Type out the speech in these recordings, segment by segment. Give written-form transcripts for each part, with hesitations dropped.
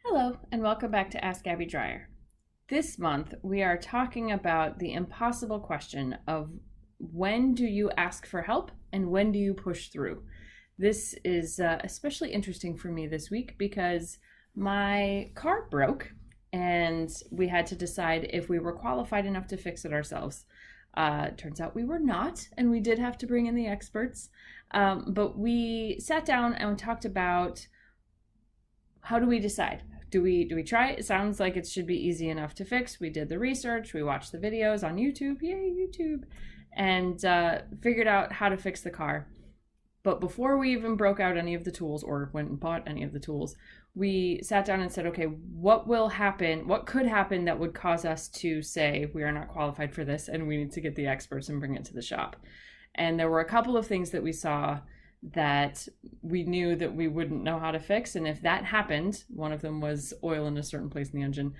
Hello, and welcome back to Ask Abby Dryer. This month, we are talking about the impossible question of when do you ask for help and when do you push through? This is especially interesting for me this week because my car broke and we had to decide if we were qualified enough to fix it ourselves. Turns out we were not, and we did have to bring in the experts. But we sat down and we talked about how do we decide? Do we try it? It sounds like it should be easy enough to fix. We did the research, we watched the videos on YouTube, yay YouTube, and figured out how to fix the car. But before we even broke out any of the tools or went and bought any of the tools, we sat down and said, okay, what will happen? What could happen that would cause us to say we are not qualified for this and we need to get the experts and bring it to the shop? And there were a couple of things that we saw that we knew that we wouldn't know how to fix. And if that happened, one of them was oil in a certain place in the engine,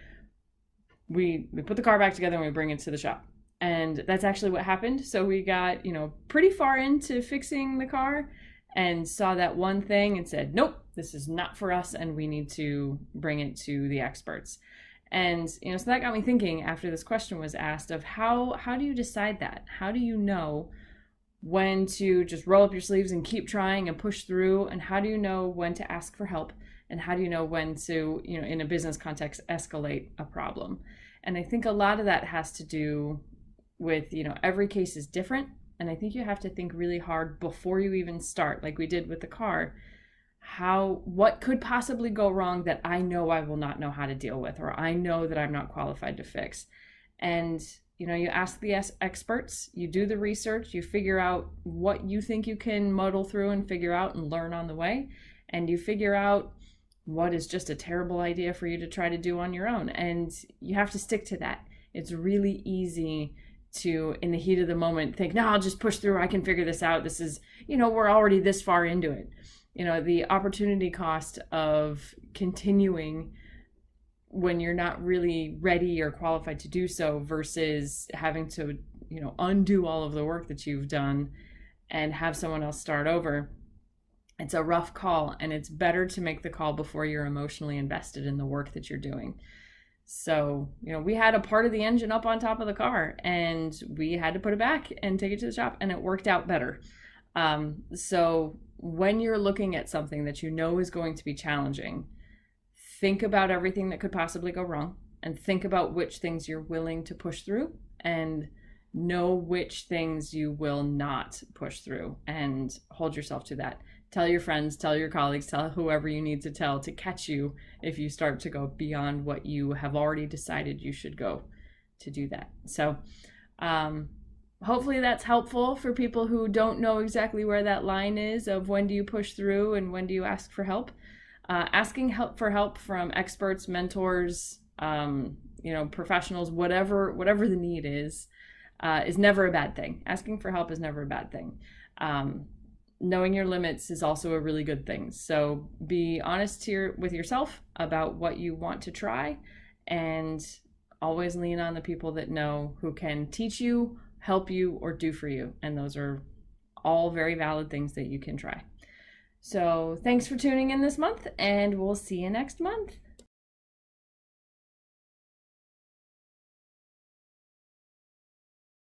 we put the car back together and we bring it to the shop. And that's actually what happened. So we got, pretty far into fixing the car and saw that one thing and said, nope, this is not for us and we need to bring it to the experts. And, so that got me thinking after this question was asked of how do you decide that? How do you know when to just roll up your sleeves and keep trying and push through? And how do you know when to ask for help? And how do you know when to, in a business context, escalate a problem? And I think a lot of that has to do with, every case is different. And I think you have to think really hard before you even start, like we did with the car. What could possibly go wrong that I know I will not know how to deal with, or I know that I'm not qualified to fix? And you ask the experts, you do the research, you figure out what you think you can muddle through and figure out and learn on the way. And you figure out what is just a terrible idea for you to try to do on your own. And you have to stick to that. It's really easy to, in the heat of the moment, think, no, I'll just push through. I can figure this out. This is, we're already this far into it. The opportunity cost of continuing when you're not really ready or qualified to do so versus having to, undo all of the work that you've done and have someone else start over. It's a rough call, and it's better to make the call before you're emotionally invested in the work that you're doing. So, we had a part of the engine up on top of the car and we had to put it back and take it to the shop, and it worked out better. So when you're looking at something that is going to be challenging, think about everything that could possibly go wrong and think about which things you're willing to push through and know which things you will not push through and hold yourself to that. Tell your friends, tell your colleagues, tell whoever you need to tell to catch you if you start to go beyond what you have already decided you should go to do that. So hopefully that's helpful for people who don't know exactly where that line is of when do you push through and when do you ask for help. Asking for help from experts, mentors, professionals, whatever the need is never a bad thing. Asking for help is never a bad thing. Knowing your limits is also a really good thing. So be honest here with yourself about what you want to try, and always lean on the people that know, who can teach you, help you, or do for you. And those are all very valid things that you can try. So thanks for tuning in this month, and we'll see you next month.